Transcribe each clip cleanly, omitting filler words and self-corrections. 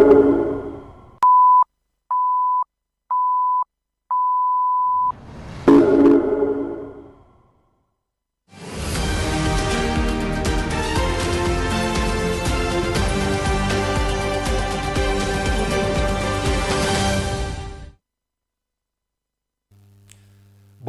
Boa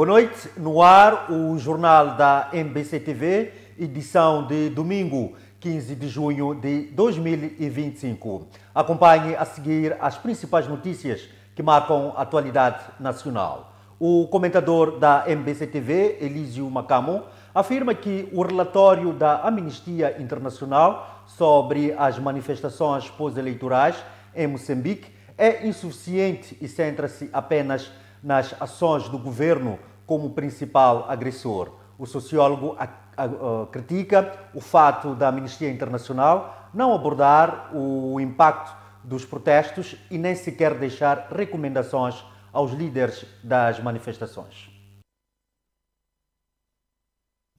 noite, no ar o jornal da MBC-TV, edição de domingo, 15 de junho de 2025. Acompanhe a seguir as principais notícias que marcam a atualidade nacional. O comentador da MBC-TV, Elísio Macamo, afirma que o relatório da Amnistia Internacional sobre as manifestações pós-eleitorais em Moçambique é insuficiente e centra-se apenas nas ações do governo como principal agressor. O sociólogo critica o fato da Amnistia Internacional não abordar o impacto dos protestos e nem sequer deixar recomendações aos líderes das manifestações.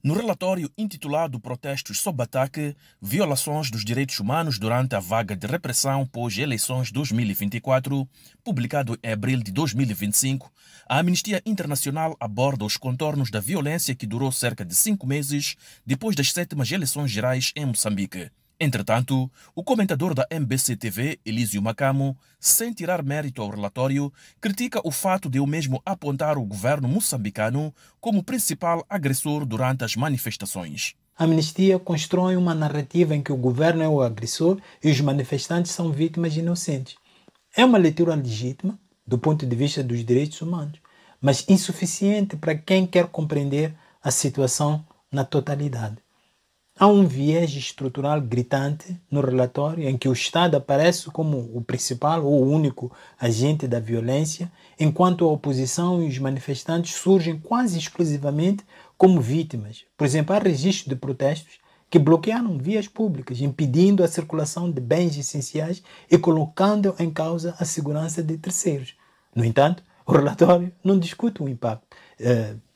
No relatório intitulado Protestos sob ataque, violações dos direitos humanos durante a vaga de repressão pós-eleições 2024, publicado em abril de 2025, a Amnistia Internacional aborda os contornos da violência que durou cerca de 5 meses depois das 7ª eleições gerais em Moçambique. Entretanto, o comentador da MBC-TV, Elísio Macamo, sem tirar mérito ao relatório, critica o fato de o mesmo apontar o governo moçambicano como principal agressor durante as manifestações. A Amnistia constrói uma narrativa em que o governo é o agressor e os manifestantes são vítimas inocentes. É uma leitura legítima do ponto de vista dos direitos humanos, mas insuficiente para quem quer compreender a situação na totalidade. Há um viés estrutural gritante no relatório em que o Estado aparece como o principal ou o único agente da violência, enquanto a oposição e os manifestantes surgem quase exclusivamente como vítimas. Por exemplo, há registros de protestos que bloquearam vias públicas, impedindo a circulação de bens essenciais e colocando em causa a segurança de terceiros. No entanto, o relatório não discute o impacto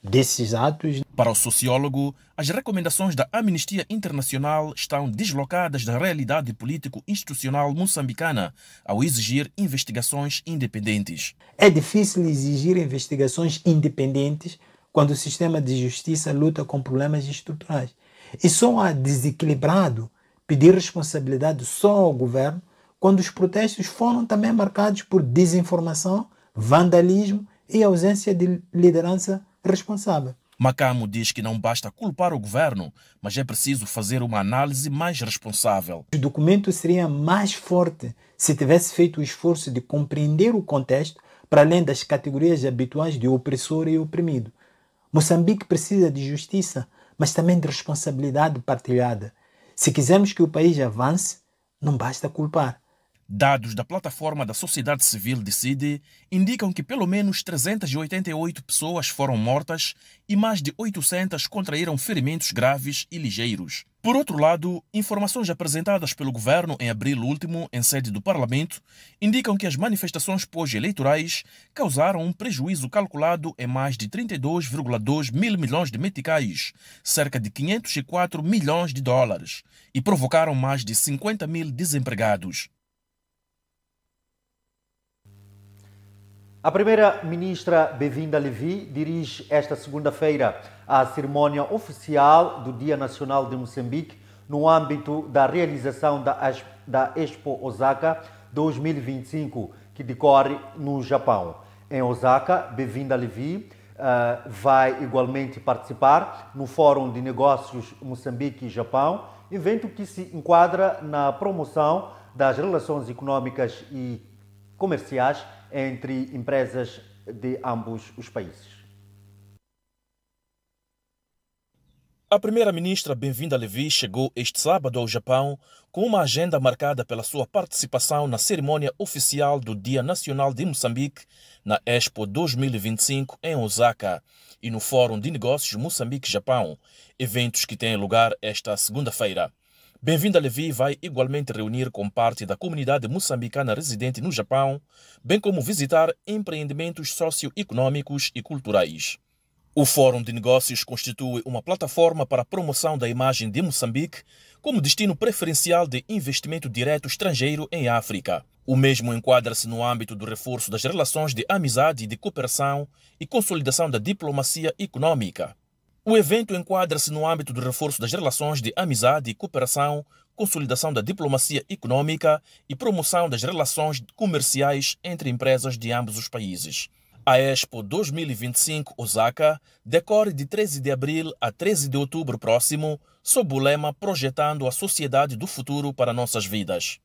desses atos. Para o sociólogo, as recomendações da Amnistia Internacional estão deslocadas da realidade político-institucional moçambicana ao exigir investigações independentes. É difícil exigir investigações independentes quando o sistema de justiça luta com problemas estruturais. E só é desequilibrado pedir responsabilidade só ao governo quando os protestos foram também marcados por desinformação, vandalismo e ausência de liderança responsável. Macamo diz que não basta culpar o governo, mas é preciso fazer uma análise mais responsável. O documento seria mais forte se tivesse feito o esforço de compreender o contexto para além das categorias habituais de opressor e oprimido. Moçambique precisa de justiça, mas também de responsabilidade partilhada. Se quisermos que o país avance, não basta culpar. Dados da plataforma da sociedade civil Decide indicam que pelo menos 388 pessoas foram mortas e mais de 800 contraíram ferimentos graves e ligeiros. Por outro lado, informações apresentadas pelo governo em abril último, em sede do Parlamento, indicam que as manifestações pós-eleitorais causaram um prejuízo calculado em mais de 32,2 mil milhões de meticais, cerca de 504 milhões de dólares, e provocaram mais de 50 mil desempregados. A primeira-ministra Bevinda Levi dirige esta segunda-feira a cerimônia oficial do Dia Nacional de Moçambique no âmbito da realização da Expo Osaka 2025, que decorre no Japão. Em Osaka, Bevinda Levi vai igualmente participar no Fórum de Negócios Moçambique e Japão, evento que se enquadra na promoção das relações econômicas e comerciais entre empresas de ambos os países. A primeira-ministra Bevinda Levi chegou este sábado ao Japão com uma agenda marcada pela sua participação na cerimônia oficial do Dia Nacional de Moçambique, na Expo 2025 em Osaka e no Fórum de Negócios Moçambique-Japão, eventos que têm lugar esta segunda-feira. Bevinda Levi vai igualmente reunir com parte da comunidade moçambicana residente no Japão, bem como visitar empreendimentos socioeconômicos e culturais. O Fórum de Negócios constitui uma plataforma para a promoção da imagem de Moçambique como destino preferencial de investimento direto estrangeiro em África. O mesmo enquadra-se no âmbito do reforço das relações de amizade e de cooperação e consolidação da diplomacia econômica. O evento enquadra-se no âmbito do reforço das relações de amizade e cooperação, consolidação da diplomacia econômica e promoção das relações comerciais entre empresas de ambos os países. A Expo 2025 Osaka decorre de 13 de abril a 13 de outubro próximo, sob o lema Projetando a Sociedade do Futuro para Nossas Vidas.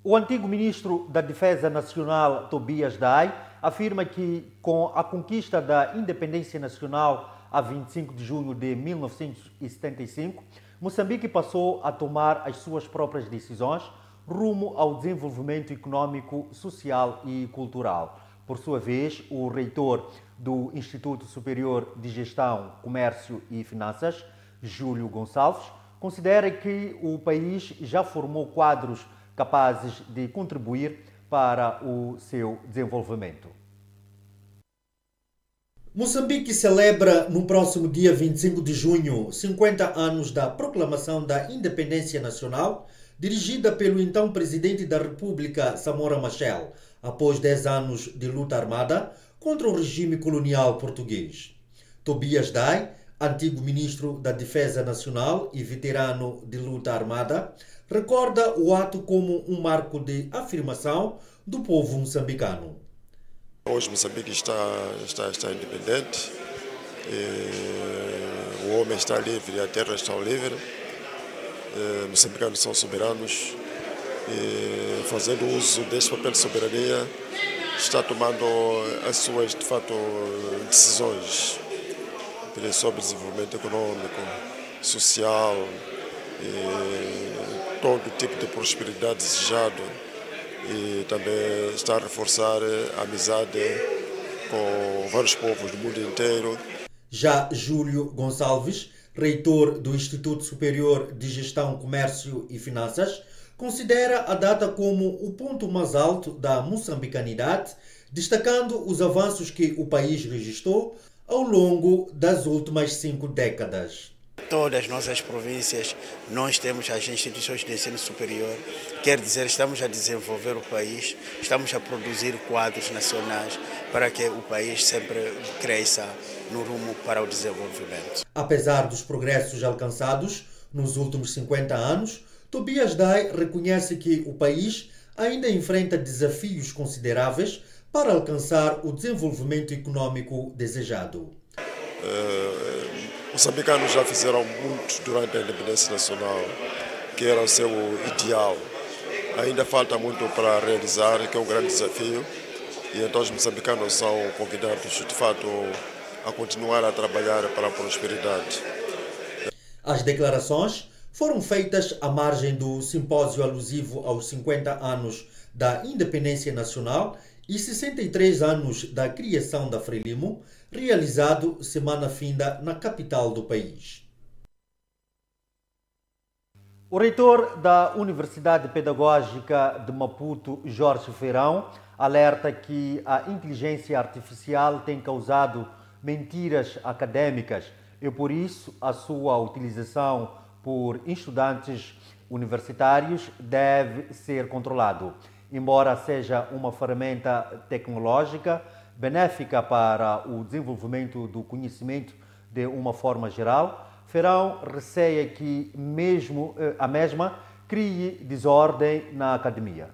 O antigo ministro da Defesa Nacional, Tobias Dai, afirma que, com a conquista da independência nacional a 25 de junho de 1975, Moçambique passou a tomar as suas próprias decisões rumo ao desenvolvimento econômico, social e cultural. Por sua vez, o reitor do Instituto Superior de Gestão, Comércio e Finanças, Júlio Gonçalves, considera que o país já formou quadros capazes de contribuir para o seu desenvolvimento. Moçambique celebra no próximo dia 25 de junho 50 anos da proclamação da independência nacional, dirigida pelo então presidente da República, Samora Machel, após 10 anos de luta armada contra o regime colonial português. Tobias Dai, antigo ministro da Defesa Nacional e veterano de luta armada, recorda o ato como um marco de afirmação do povo moçambicano. Hoje Moçambique está independente, o homem está livre, a terra está livre, moçambicanos são soberanos e, fazendo uso deste papel de soberania, está tomando as suas, de fato, decisões sobre desenvolvimento econômico, social e todo tipo de prosperidade desejado, e também está a reforçar a amizade com vários povos do mundo inteiro. Já Júlio Gonçalves, reitor do Instituto Superior de Gestão, Comércio e Finanças, considera a data como o ponto mais alto da moçambicanidade, destacando os avanços que o país registrou ao longo das últimas 5 décadas. Todas as nossas províncias, nós temos as instituições de ensino superior, quer dizer, estamos a desenvolver o país, estamos a produzir quadros nacionais para que o país sempre cresça no rumo para o desenvolvimento. Apesar dos progressos alcançados nos últimos 50 anos, Tobias Dai reconhece que o país ainda enfrenta desafios consideráveis para alcançar o desenvolvimento econômico desejado. Os moçambicanos já fizeram muito durante a independência nacional, que era o seu ideal. Ainda falta muito para realizar, que é um grande desafio, e então os moçambicanos são convidados, de fato, a continuar a trabalhar para a prosperidade. As declarações foram feitas à margem do simpósio alusivo aos 50 anos da independência nacional e 63 anos da criação da Frelimo, realizado semana finda na capital do país. O reitor da Universidade Pedagógica de Maputo, Jorge Feirão, alerta que a inteligência artificial tem causado mentiras acadêmicas e, por isso, a sua utilização por estudantes universitários deve ser controlado. Embora seja uma ferramenta tecnológica benéfica para o desenvolvimento do conhecimento de uma forma geral, Feirão receia que mesmo a mesma crie desordem na academia.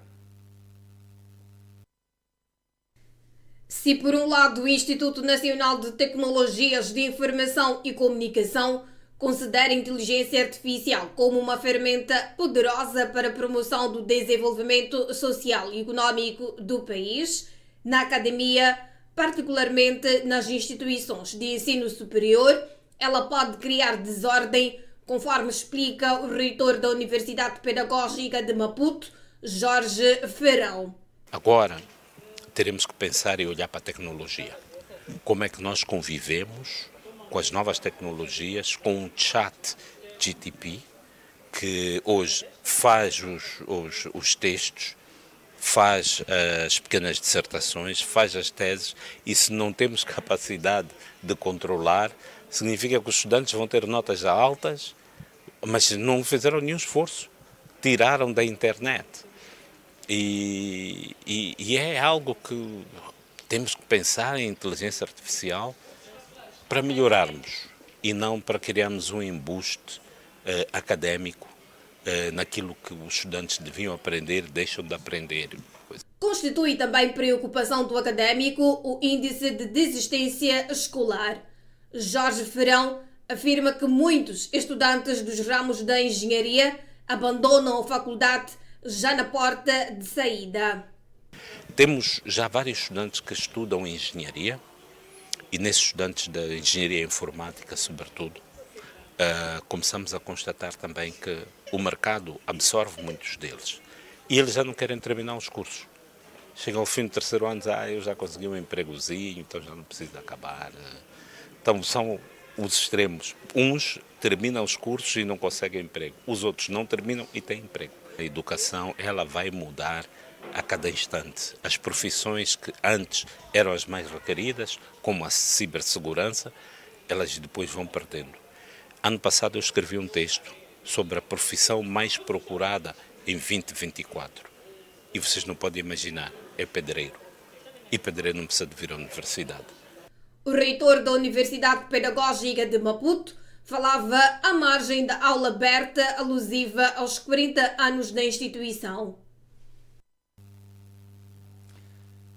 Se por um lado o Instituto Nacional de Tecnologias de Informação e Comunicação considera a inteligência artificial como uma ferramenta poderosa para a promoção do desenvolvimento social e econômico do país, na academia, particularmente nas instituições de ensino superior, ela pode criar desordem, conforme explica o reitor da Universidade Pedagógica de Maputo, Jorge Feirão. Agora, teremos que pensar e olhar para a tecnologia. Como é que nós convivemos com as novas tecnologias, com um chat GTP, que hoje faz os textos, faz as pequenas dissertações, faz as teses, e se não temos capacidade de controlar, significa que os estudantes vão ter notas altas, mas não fizeram nenhum esforço, tiraram da internet. E é algo que temos que pensar em inteligência artificial para melhorarmos e não para criarmos um embuste académico naquilo que os estudantes deviam aprender, deixam de aprender. Constitui também preocupação do académico o índice de desistência escolar. Jorge Ferão afirma que muitos estudantes dos ramos da engenharia abandonam a faculdade já na porta de saída. Temos já vários estudantes que estudam engenharia, e nesses estudantes da engenharia informática, sobretudo, começamos a constatar também que o mercado absorve muitos deles. E eles já não querem terminar os cursos. Chegam ao fim do terceiro ano e dizem, eu já consegui um empregozinho, então já não preciso de acabar. Então são os extremos. Uns terminam os cursos e não conseguem emprego. Os outros não terminam e têm emprego. A educação, ela vai mudar a cada instante. As profissões que antes eram as mais requeridas, como a cibersegurança, elas depois vão perdendo. Ano passado eu escrevi um texto sobre a profissão mais procurada em 2024. E vocês não podem imaginar, é pedreiro. E pedreiro não precisa de vir à universidade. O reitor da Universidade Pedagógica de Maputo falava à margem da aula aberta alusiva aos 40 anos da instituição.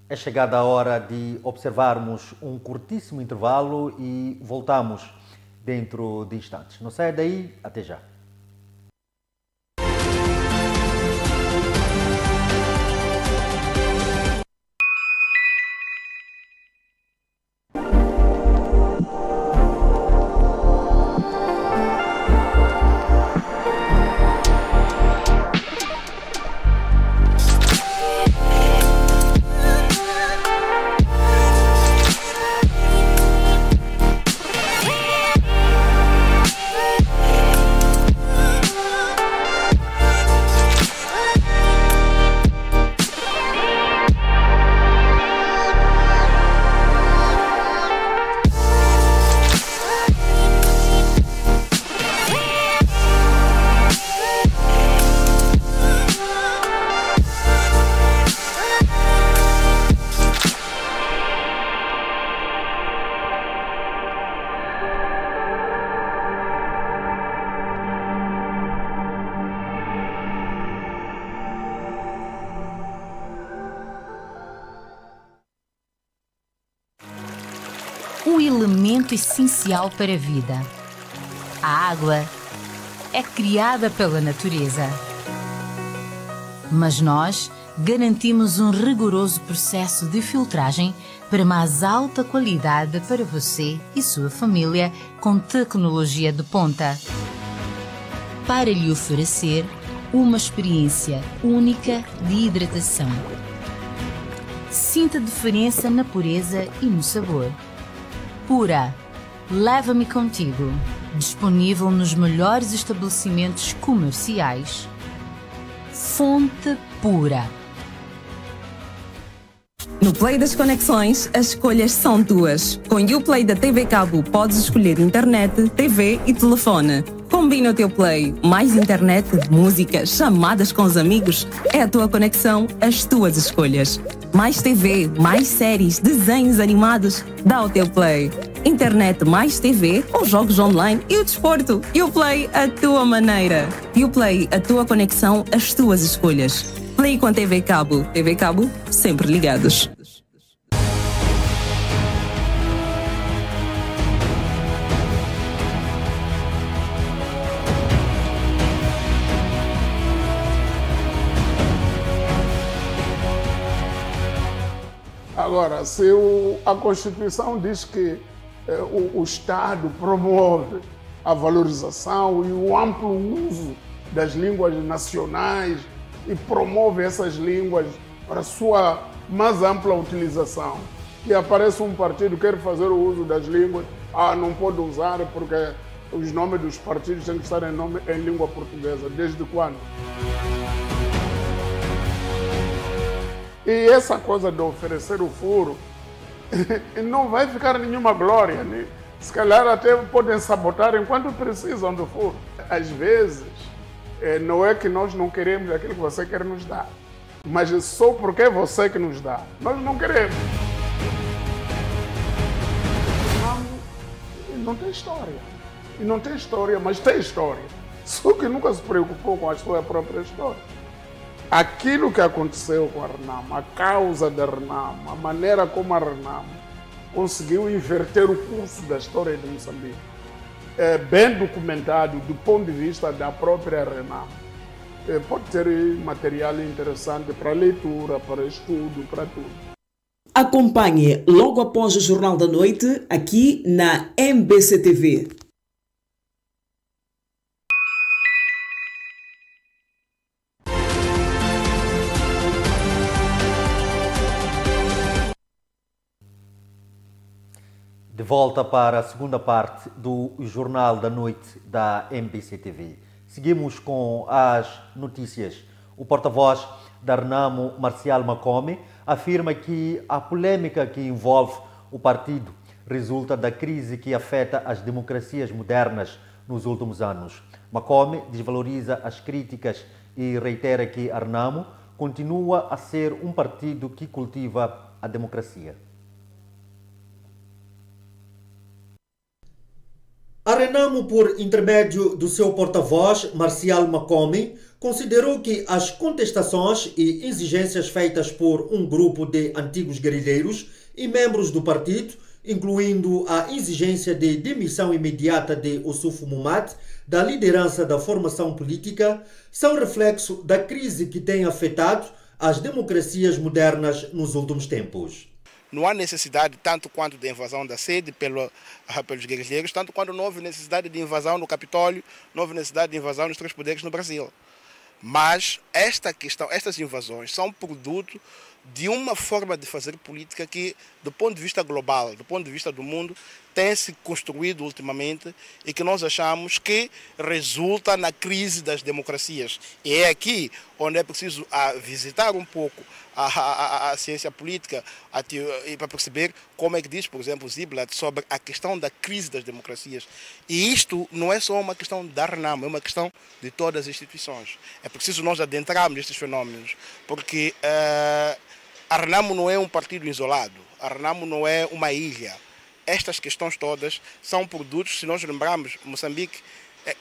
É chegada a hora de observarmos um curtíssimo intervalo e voltamos dentro de instantes. Não saia daí, até já. O elemento essencial para a vida. A água é criada pela natureza. Mas nós garantimos um rigoroso processo de filtragem para mais alta qualidade para você e sua família com tecnologia de ponta. Para lhe oferecer uma experiência única de hidratação. Sinta a diferença na pureza e no sabor. Pura, leva-me contigo. Disponível nos melhores estabelecimentos comerciais. Fonte Pura. No Play das Conexões, as escolhas são tuas. Com o Uplay da TV Cabo, podes escolher internet, TV e telefone. Combina o teu Play. Mais internet, música, chamadas com os amigos. É a tua conexão, as tuas escolhas. Mais TV, mais séries, desenhos animados. Dá o teu Play. Internet mais TV ou jogos online e o desporto. Uplay, a tua maneira. Uplay, a tua conexão, as tuas escolhas. Play com a TV Cabo. TV Cabo, sempre ligados. Agora, se a Constituição diz que o Estado promove a valorização e o amplo uso das línguas nacionais e promove essas línguas para sua mais ampla utilização, e aparece um partido que quer fazer o uso das línguas, não pode usar porque os nomes dos partidos têm que estar em língua portuguesa. Desde quando? E essa coisa de oferecer o furo não vai ficar nenhuma glória, né? Se calhar até podem sabotar enquanto precisam do furo. Às vezes, não é que nós não queremos aquilo que você quer nos dar, mas é só porque é você que nos dá. Nós não queremos. Não tem história. E não tem história, mas tem história. Só que nunca se preocupou com a sua própria história. Aquilo que aconteceu com a Renamo, a causa da Renamo, a maneira como a Renamo conseguiu inverter o curso da história de Moçambique, é bem documentado do ponto de vista da própria Renamo. Pode ter material interessante para leitura, para estudo, para tudo. Acompanhe logo após o Jornal da Noite, aqui na MBC-TV. De volta para a segunda parte do Jornal da Noite da MBC-TV. Seguimos com as notícias. O porta-voz da Renamo, Marcial Makome, afirma que a polêmica que envolve o partido resulta da crise que afeta as democracias modernas nos últimos anos. Makome desvaloriza as críticas e reitera que a Renamo continua a ser um partido que cultiva a democracia. A Renamo, por intermédio do seu porta-voz, Marcial Makome, considerou que as contestações e exigências feitas por um grupo de antigos guerrilheiros e membros do partido, incluindo a exigência de demissão imediata de Ossufo Momad da liderança da formação política, são reflexo da crise que tem afetado as democracias modernas nos últimos tempos. Não há necessidade, tanto quanto de invasão da sede pelos guerrilheiros, tanto quanto não houve necessidade de invasão no Capitólio, não houve necessidade de invasão nos 3 poderes no Brasil. Mas estas invasões são produto de uma forma de fazer política que, do ponto de vista global, do ponto de vista do mundo, tem se construído ultimamente e que nós achamos que resulta na crise das democracias. E é aqui onde é preciso visitar um pouco a ciência política para perceber como é que diz, por exemplo, Ziblatt sobre a questão da crise das democracias. E isto não é só uma questão da Renamo, é uma questão de todas as instituições. É preciso nós adentrarmos estes fenómenos, porque a Renamo não é um partido isolado, a Renamo não é uma ilha. Estas questões todas são produtos, se nós lembrarmos, Moçambique,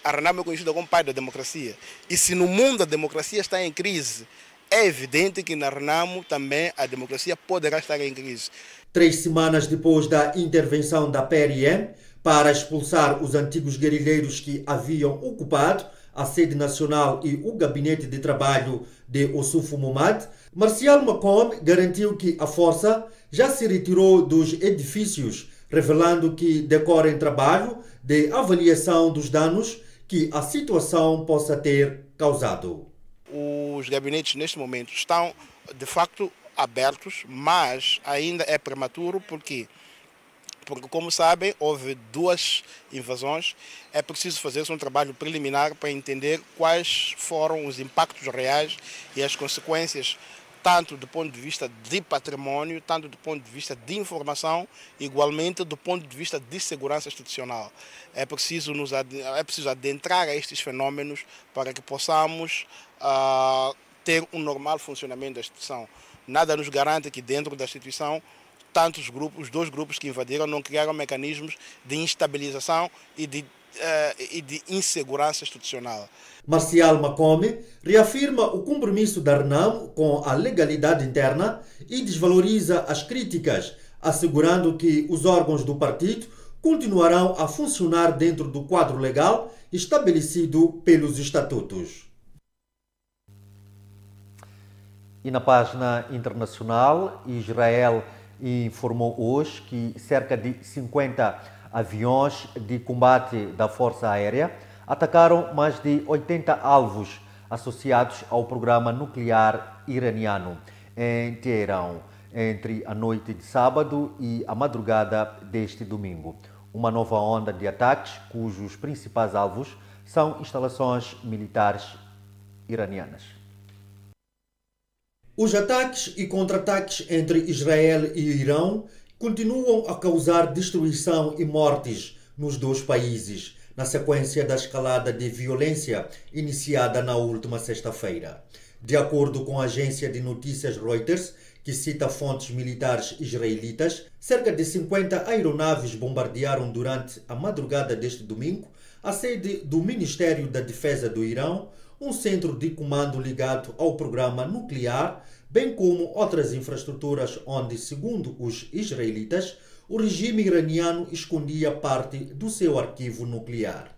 a Renamo é conhecida como pai da democracia. E se no mundo a democracia está em crise, é evidente que na Renamo também a democracia poderá estar em crise. 3 semanas depois da intervenção da PRM para expulsar os antigos guerrilheiros que haviam ocupado a sede nacional e o gabinete de trabalho de Ossufo Momad, Marcial Makome garantiu que a força já se retirou dos edifícios, revelando que decorre trabalho de avaliação dos danos que a situação possa ter causado. Os gabinetes neste momento estão de facto abertos, mas ainda é prematuro. Porque, como sabem, houve 2 invasões. É preciso fazer um trabalho preliminar para entender quais foram os impactos reais e as consequências, tanto do ponto de vista de património, tanto do ponto de vista de informação, igualmente do ponto de vista de segurança institucional. É preciso adentrar a estes fenômenos para que possamos ter um normal funcionamento da instituição. Nada nos garante que dentro da instituição os 2 grupos que invadiram não criaram mecanismos de instabilização e de insegurança institucional. Marcial Makome reafirma o compromisso da Renamo com a legalidade interna e desvaloriza as críticas, assegurando que os órgãos do partido continuarão a funcionar dentro do quadro legal estabelecido pelos estatutos. E na página internacional, Israel informou hoje que cerca de 50 aviões de combate da Força Aérea atacaram mais de 80 alvos associados ao programa nuclear iraniano em Teherão entre a noite de sábado e a madrugada deste domingo. Uma nova onda de ataques cujos principais alvos são instalações militares iranianas. Os ataques e contra-ataques entre Israel e Irão continuam a causar destruição e mortes nos dois países, na sequência da escalada de violência iniciada na última sexta-feira. De acordo com a agência de notícias Reuters, que cita fontes militares israelitas, cerca de 50 aeronaves bombardearam durante a madrugada deste domingo a sede do Ministério da Defesa do Irão, um centro de comando ligado ao programa nuclear, bem como outras infraestruturas onde, segundo os israelitas, o regime iraniano escondia parte do seu arquivo nuclear.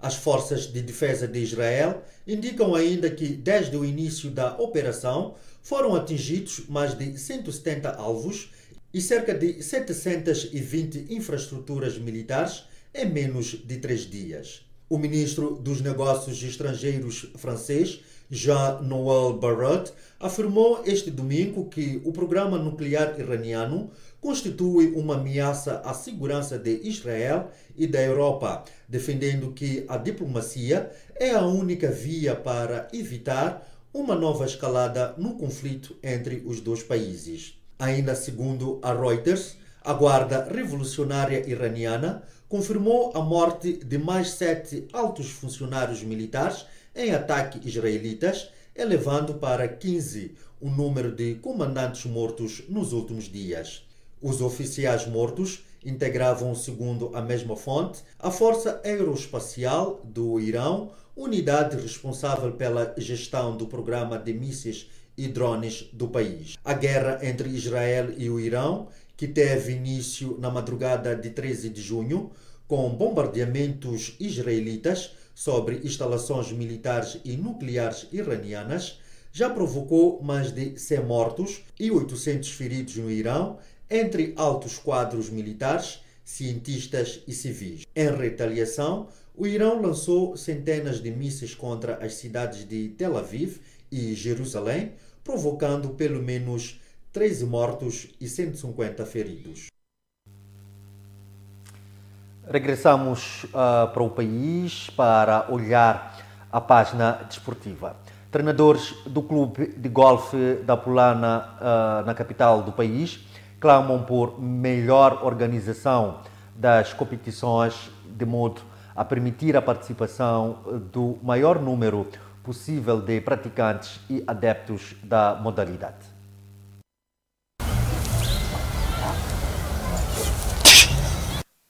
As forças de defesa de Israel indicam ainda que, desde o início da operação, foram atingidos mais de 170 alvos e cerca de 720 infraestruturas militares em menos de 3 dias. O ministro dos Negócios Estrangeiros francês, Jean-Noël Barrot, afirmou este domingo que o programa nuclear iraniano constitui uma ameaça à segurança de Israel e da Europa, defendendo que a diplomacia é a única via para evitar uma nova escalada no conflito entre os dois países. Ainda segundo a Reuters, a Guarda Revolucionária Iraniana confirmou a morte de mais 7 altos funcionários militares em ataques israelitas, elevando para 15 o número de comandantes mortos nos últimos dias. Os oficiais mortos integravam, segundo a mesma fonte, a Força Aeroespacial do Irão, unidade responsável pela gestão do programa de mísseis e drones do país. A guerra entre Israel e o Irão, que teve início na madrugada de 13 de junho, com bombardeamentos israelitas sobre instalações militares e nucleares iranianas, já provocou mais de 100 mortos e 800 feridos no Irão, entre altos quadros militares, cientistas e civis. Em retaliação, o Irão lançou centenas de mísseis contra as cidades de Tel Aviv e Jerusalém, provocando pelo menos 13 mortos e 150 feridos. Regressamos para o país para olhar a página desportiva. Treinadores do clube de golfe da Apulana, na capital do país, clamam por melhor organização das competições de modo a permitir a participação do maior número possível de praticantes e adeptos da modalidade.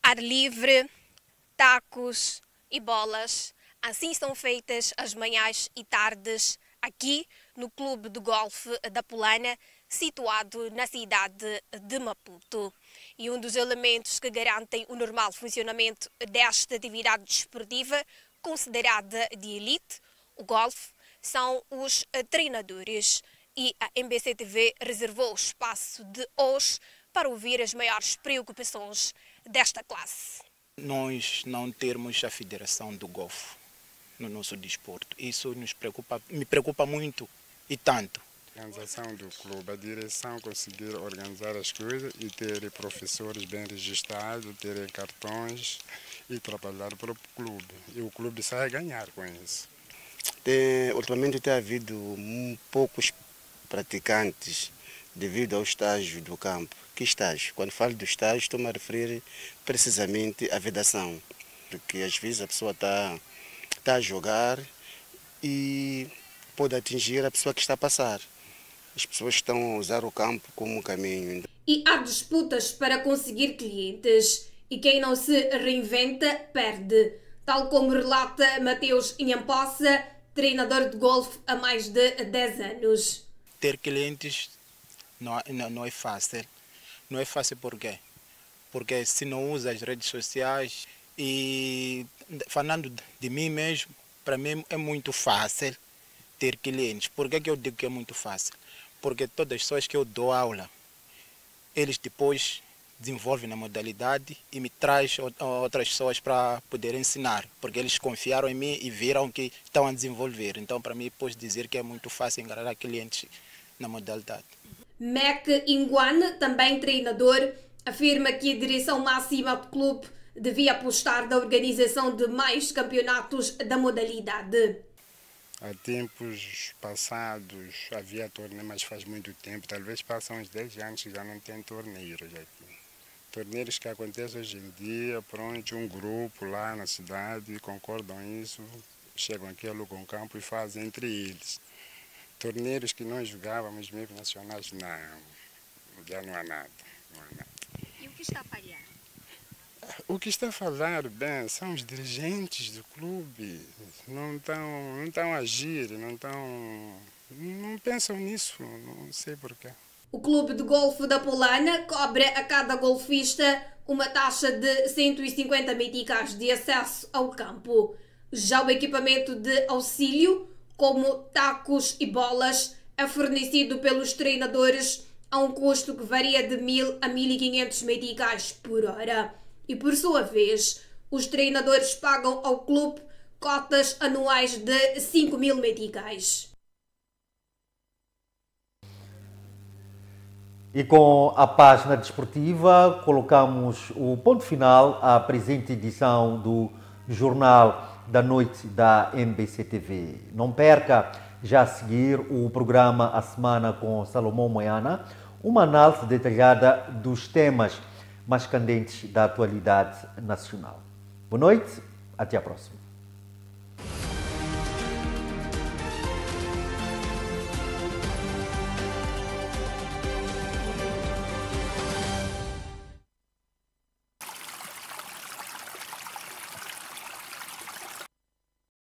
Ar livre, tacos e bolas. Assim são feitas as manhãs e tardes aqui no Clube de Golfe da Apulana, situado na cidade de Maputo. E um dos elementos que garantem o normal funcionamento desta atividade desportiva, considerada de elite, o golfe, são os treinadores. E a MBC TV reservou o espaço de hoje para ouvir as maiores preocupações desta classe. Nós não termos a Federação do Golfe no nosso desporto, isso me preocupa muito e tanto. A organização do clube, a direção conseguir organizar as coisas e ter professores bem registrados, ter cartões e trabalhar para o clube. E o clube sai a ganhar com isso. Ultimamente tem havido poucos praticantes devido ao estágio do campo. Que estágio? Quando falo do estágio, estou-me a referir precisamente à vedação. Porque às vezes a pessoa está a jogar e pode atingir a pessoa que está a passar. As pessoas estão a usar o campo como um caminho. E há disputas para conseguir clientes. E quem não se reinventa, perde. Tal como relata Mateus Inhampossa, treinador de golfe há mais de 10 anos. Ter clientes não é fácil. Não é fácil por quê? Porque se não usa as redes sociais e falando de mim mesmo, para mim é muito fácil ter clientes. Por que eu digo que é muito fácil? Porque todas as pessoas que eu dou aula, eles depois desenvolvem na modalidade e me trazem outras pessoas para poder ensinar, porque eles confiaram em mim e viram que estão a desenvolver. Então, para mim, posso dizer que é muito fácil enganar clientes na modalidade. Mac Inguane, também treinador, afirma que a direção máxima do clube devia apostar na organização de mais campeonatos da modalidade. Há tempos passados havia torneio, mas faz muito tempo, talvez passam uns 10 anos que já não tem torneiros aqui. Torneiros que acontecem hoje em dia, pronto, um grupo lá na cidade concordam isso, chegam aqui, alugam um campo e fazem entre eles. Torneiros que nós jogávamos mesmo nacionais, não, já não há nada. E o que está a falhar? O que está a falar, bem, são os dirigentes do clube, não estão a agir, não pensam nisso, não sei porquê. O Clube de Golfe da Polana cobra a cada golfista uma taxa de 150 meticais de acesso ao campo. Já o equipamento de auxílio, como tacos e bolas, é fornecido pelos treinadores a um custo que varia de 1.000 a 1.500 meticais por hora. E por sua vez, os treinadores pagam ao clube cotas anuais de 5.000 meticais. E com a página desportiva, colocamos o ponto final à presente edição do Jornal da Noite da MBC-TV. Não perca já a seguir o programa A Semana com Salomão Moiana, uma análise detalhada dos temas mais candentes da atualidade nacional. Boa noite, até a próxima.